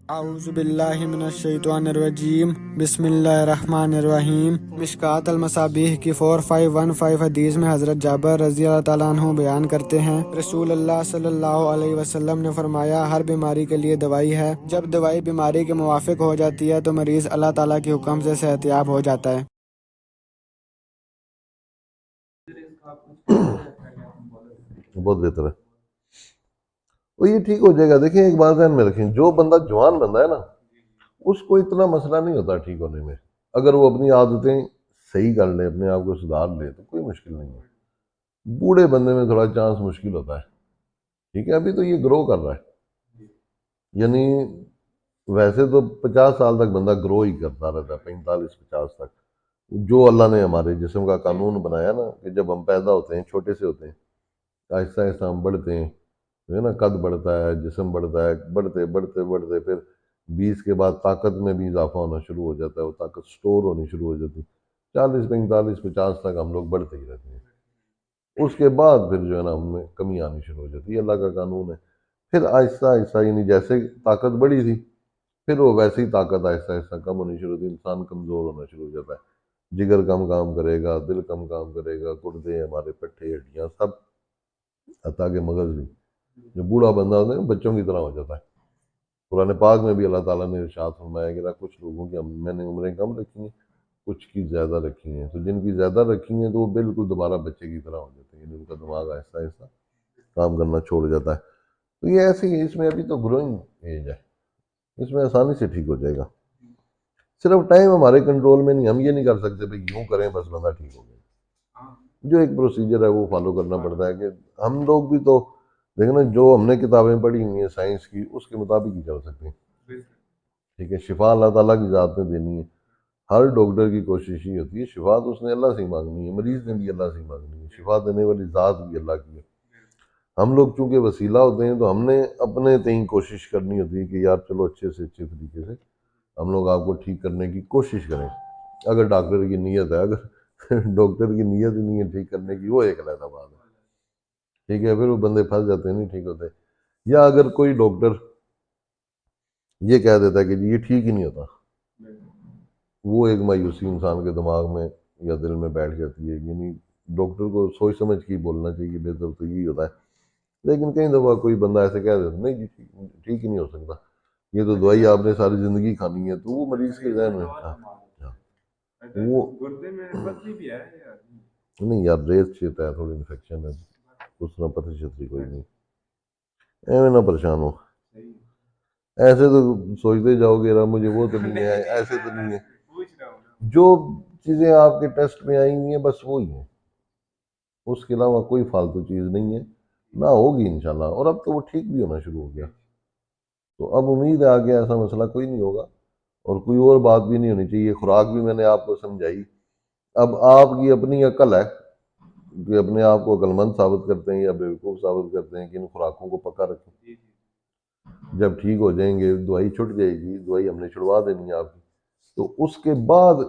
اعوذ باللہ من الشیطان الرجیم، بسم اللہ الرحمن الرحیم۔ مشکوٰۃ المصابیح کی 4515 حدیث میں حضرت جابر رضی اللہ تعالیٰ عنہ بیان کرتے ہیں، رسول اللہ صلی اللہ علیہ وسلم نے فرمایا، ہر بیماری کے لیے دوائی ہے۔ جب دوائی بیماری کے موافق ہو جاتی ہے تو مریض اللہ تعالیٰ کے حکم سے صحت یاب ہو جاتا ہے۔ بہت بہتر ہے، وہ یہ ٹھیک ہو جائے گا۔ دیکھیں ایک بات ذہن میں رکھیں، جو بندہ جوان بندہ ہے نا، اس کو اتنا مسئلہ نہیں ہوتا ٹھیک ہونے میں۔ اگر وہ اپنی عادتیں صحیح کر لے، اپنے آپ کو سدھار لے تو کوئی مشکل نہیں ہے۔ بوڑھے بندے میں تھوڑا چانس مشکل ہوتا ہے، ٹھیک ہے، ابھی تو یہ گرو کر رہا ہے، یعنی ویسے تو 50 سال تک بندہ گرو ہی کرتا رہتا ہے، 45-50 تک۔ جو اللہ نے ہمارے جسم کا قانون بنایا نا، کہ جب ہم پیدا ہوتے ہیں چھوٹے سے ہوتے ہیں، آہستہ آہستہ ہم بڑھتے ہیں، جو ہے نا، قد بڑھتا ہے، جسم بڑھتا ہے، بڑھتے بڑھتے بڑھتے پھر 20 کے بعد طاقت میں بھی اضافہ ہونا شروع ہو جاتا ہے، وہ طاقت سٹور ہونی شروع ہو جاتی ہے، 40 45 50 تک ہم لوگ بڑھتے ہی رہتے ہیں۔ اس کے بعد پھر جو ہے نا ہم میں کمی آنی شروع ہو جاتی ہے، اللہ کا قانون ہے۔ پھر آہستہ آہستہ، یعنی جیسے طاقت بڑھی تھی، پھر وہ ویسے ہی طاقت آہستہ آہستہ کم ہونی شروع ہوتی ہے، انسان کمزور ہونا شروع ہو جاتا ہے، جگر کم کام کرے گا، دل کم کام کرے گا، گردے، ہمارے پٹھے، ہڈیاں، سب، حتیٰ کہ مغز بھی۔ جو بوڑھا بندہ ہوتا ہے نا، بچوں کی طرح ہو جاتا ہے۔ قرآن پاک میں بھی اللہ تعالیٰ نے ارشاد فرمایا کہ کچھ لوگوں کی میں نے عمریں کم رکھی ہیں، کچھ کی زیادہ رکھی ہیں، تو جن کی زیادہ رکھی ہیں تو وہ بالکل دوبارہ بچے کی طرح ہو جاتے ہیں، یعنی ان کا دماغ آہستہ آہستہ کام کرنا چھوڑ جاتا ہے۔ تو یہ ایسے ہی، اس میں ابھی تو گروئنگ ایج ہے، اس میں آسانی سے ٹھیک ہو جائے گا۔ صرف ٹائم ہمارے کنٹرول میں نہیں، ہم یہ نہیں کر سکتے بھائی یوں کریں بس بندہ ٹھیک ہو گیا۔ جو ایک پروسیجر ہے وہ فالو کرنا پڑتا ہے، کہ ہم لوگ بھی تو دیکھیں نا، جو ہم نے کتابیں پڑھی ہوئی ہیں سائنس کی، اس کے مطابق ہی چل سکتے ہیں، ٹھیک ہے۔ شفا اللہ تعالیٰ کی ذات نے دینی ہے، ہر ڈاکٹر کی کوشش یہ ہوتی ہے، شفا تو اس نے اللہ سے ہی مانگنی ہے، مریض نے بھی اللہ سے ہی مانگنی ہے، شفا دینے والی ذات بھی اللہ کی ہے۔ ہم لوگ چونکہ وسیلہ ہوتے ہیں تو ہم نے اپنے تئیں کوشش کرنی ہوتی ہے کہ یار چلو اچھے سے اچھے طریقے سے ہم لوگ آپ کو ٹھیک کرنے کی کوشش کریں۔ اگر ڈاکٹر کی نیت ہے، اگر ڈاکٹر کی نیت ہی نہیں ہے ٹھیک کرنے کی، وہ ایک علیحدہ بات ہے، ٹھیک ہے، پھر وہ بندے پھنس جاتے ہیں، نہیں ٹھیک ہوتے۔ یا اگر کوئی ڈاکٹر یہ کہہ دیتا ہے کہ جی یہ ٹھیک ہی نہیں ہوتا، وہ ایک مایوسی انسان کے دماغ میں یا دل میں بیٹھ جاتی ہے، یعنی ڈاکٹر کو سوچ سمجھ کے بولنا چاہیے، بہتر تو یہی ہوتا ہے۔ لیکن کئی دفعہ کوئی بندہ ایسے کہہ دیتا نہیں جی ٹھیک ہی نہیں ہو سکتا، یہ تو دوائی آپ نے ساری زندگی کھانی ہے، تو وہ مریض کے ذہن میں وہ نہیں یار، ریت شیت ہے، تھوڑی انفیکشن ہے، اس طرح پتھری شتری کوئی نہیں، ایویں نہ پریشان ہو۔ ایسے تو سوچتے جاؤ گے مجھے وہ تو نہیں ہے، ایسے تو نہیں ہے، جو چیزیں آپ کے ٹیسٹ میں آئی ہوئی ہیں بس وہی ہیں، اس کے علاوہ کوئی فالتو چیز نہیں ہے، نہ ہوگی انشاءاللہ۔ اور اب تو وہ ٹھیک بھی ہونا شروع ہو گیا، تو اب امید ہے آگے ایسا مسئلہ کوئی نہیں ہوگا، اور کوئی اور بات بھی نہیں ہونی چاہیے۔ خوراک بھی میں نے آپ کو سمجھائی، اب آپ کی اپنی عقل ہے کہ اپنے آپ کو عقل مند ثابت کرتے ہیں یا بیوقوف ثابت کرتے ہیں کہ ان خوراکوں کو پکا رکھیں، جب ٹھیک ہو جائیں گے دوائی چھٹ جائے گی، دوائی ہم نے چھڑوا دینی ہے آپ کی، تو اس کے بعد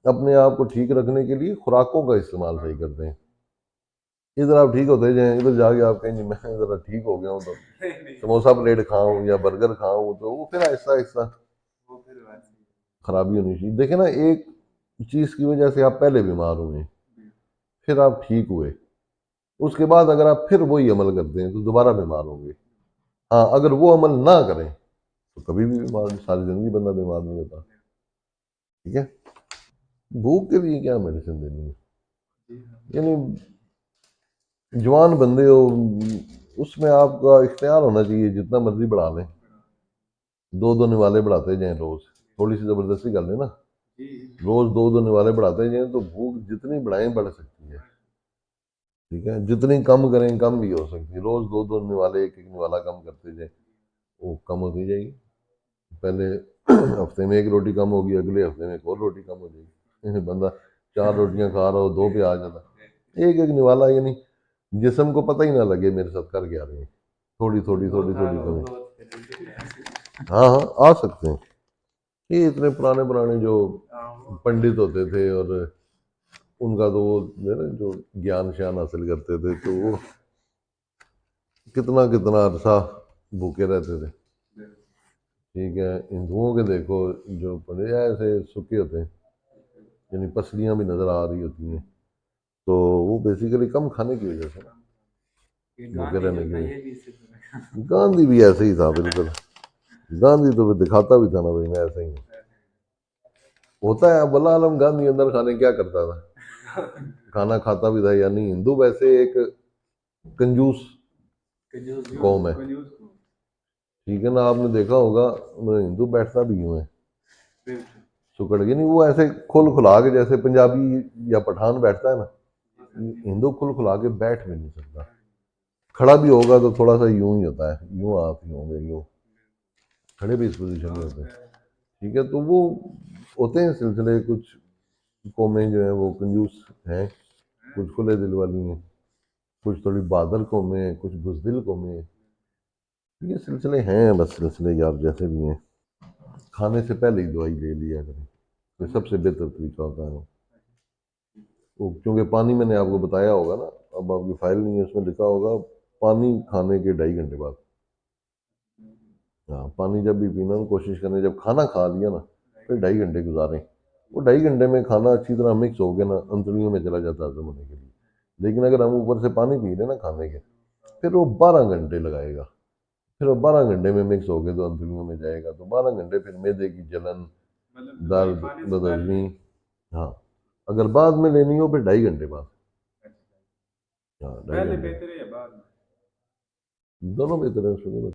اپنے آپ کو ٹھیک رکھنے کے لیے خوراکوں کا استعمال صحیح کرتے ہیں۔ ادھر آپ ٹھیک ہوتے جائیں، ادھر جا کے آپ کہیں جی میں ذرا ٹھیک ہو گیا ہوں تو سموسہ پلیٹ کھاؤں یا برگر کھاؤں، تو وہ پھر آہستہ آہستہ خرابی ہونی چاہیے۔ دیکھیں نا، ایک چیز کی وجہ سے آپ پہلے بیمار ہوئے، پھر آپ ٹھیک ہوئے، اس کے بعد اگر آپ پھر وہی عمل کرتے ہیں تو دوبارہ بیمار ہوں گے۔ ہاں، اگر وہ عمل نہ کریں تو کبھی بھی بیمار، ساری زندگی بندہ بیمار نہیں ہوتا، ٹھیک ہے۔ بھوک کے لیے کیا میڈیسن دینی ہے، یعنی جوان بندے ہو، اس میں آپ کا اختیار ہونا چاہیے، جتنا مرضی بڑھا لیں، 2 نوالے بڑھاتے جائیں روز، تھوڑی سی زبردستی کر لیں نا، روز 2 نوالے بڑھاتے جائیں تو بھوک جتنی بڑھائیں بڑھ سکتی ہے، ٹھیک ہے، جتنی کم کریں کم بھی ہو سکتی ہے، روز 2 نوالے، ایک نوالا کم کرتے جائیں، وہ کم ہوتی جائے گی۔ پہلے ہفتے میں 1 روٹی کم ہوگی، اگلے ہفتے میں 1 اور روٹی کم ہو جائے گی، بندہ 4 روٹیاں کھا رہا ہو 2 پہ آ جاتا، ایک نوالا، یعنی جسم کو پتہ ہی نہ لگے میرے ساتھ کر کے آ رہے ہیں، تھوڑی تھوڑی تھوڑی تھوڑی کمی۔ ہاں ہاں آ سکتے ہیں، یہ اتنے پرانے جو پنڈت ہوتے تھے اور ان کا تو وہ جو گیان شیان حاصل کرتے تھے تو وہ کتنا کتنا عرصہ بھوکے رہتے تھے، ٹھیک ہے، ہندوؤں کے دیکھو جو پڑے ایسے سکے ہوتے ہیں، یعنی پسلیاں بھی نظر آ رہی ہوتی ہیں، تو وہ بیسیکلی کم کھانے کی وجہ سے نا، بھوکے رہنے کی وجہ۔ گاندھی بھی ایسے ہی تھا بالکل، گاندھی تو پھر دکھاتا بھی تھا نا بھائی میں ایسے ہی ہوں۔ ہوتا ہے اب اللہ عالم گاندھی اندر کھانے کیا کرتا تھا، کھانا کھاتا بھی تھا یا نہیں۔ ہندو ویسے ایک کنجوس قوم ہے، ٹھیک ہے نا، آپ نے دیکھا ہوگا ہندو بیٹھتا بھی یوں ہے سکڑ کے، نہیں وہ ایسے کھل کھلا کے، جیسے پنجابی یا پٹھان بیٹھتا ہے نا، ہندو کھل کھلا کے بیٹھ بھی نہیں سکتا، کھڑا بھی ہوگا تو تھوڑا سا یوں ہی ہوتا ہے، یوں آپ ہی ہوں گے، یوں کھڑے بھی اس پوزیشن میں ہوتے ہیں، ٹھیک ہے۔ تو وہ ہوتے ہیں سلسلے، کچھ قومیں جو ہیں وہ کنجوس ہیں، کچھ کھلے دل والی ہیں، کچھ تھوڑی بہادر قومیں ہیں، کچھ بزدل قومیں ہیں، یہ سلسلے ہیں، بس سلسلے یار جیسے بھی ہیں۔ کھانے سے پہلے ہی دوائی لے لیا کریں، یہ سب سے بہتر طریقہ ہوتا ہے وہ، کیونکہ پانی میں نے آپ کو بتایا ہوگا نا، اب آپ کی فائل نہیں ہے، اس میں لکھا ہوگا پانی کھانے کے 2.5 گھنٹے بعد۔ ہاں، پانی جب بھی پینا کوشش کریں، جب کھانا کھا لیا نا پھر 2.5 گھنٹے گزاریں، وہ 2.5 گھنٹے میں کھانا اچھی طرح مکس ہو کے نا انتڑیوں میں چلا جاتا ہے ہضم ہونے کے لیے، لیکن اگر ہم اوپر سے پانی پی لیں نا کھانے کے، پھر وہ 12 گھنٹے لگائے گا، پھر وہ 12 گھنٹے میں مکس ہو کے تو انتڑیوں میں جائے گا، تو 12 گھنٹے پھر معدے کی جلن، درد، بدہضمی۔ ہاں، اگر بعد میں لینی ہو پھر 2.5 گھنٹے بعد۔ ہاں، 2.5 گھنٹے دونوں بہتر ہے اس میں۔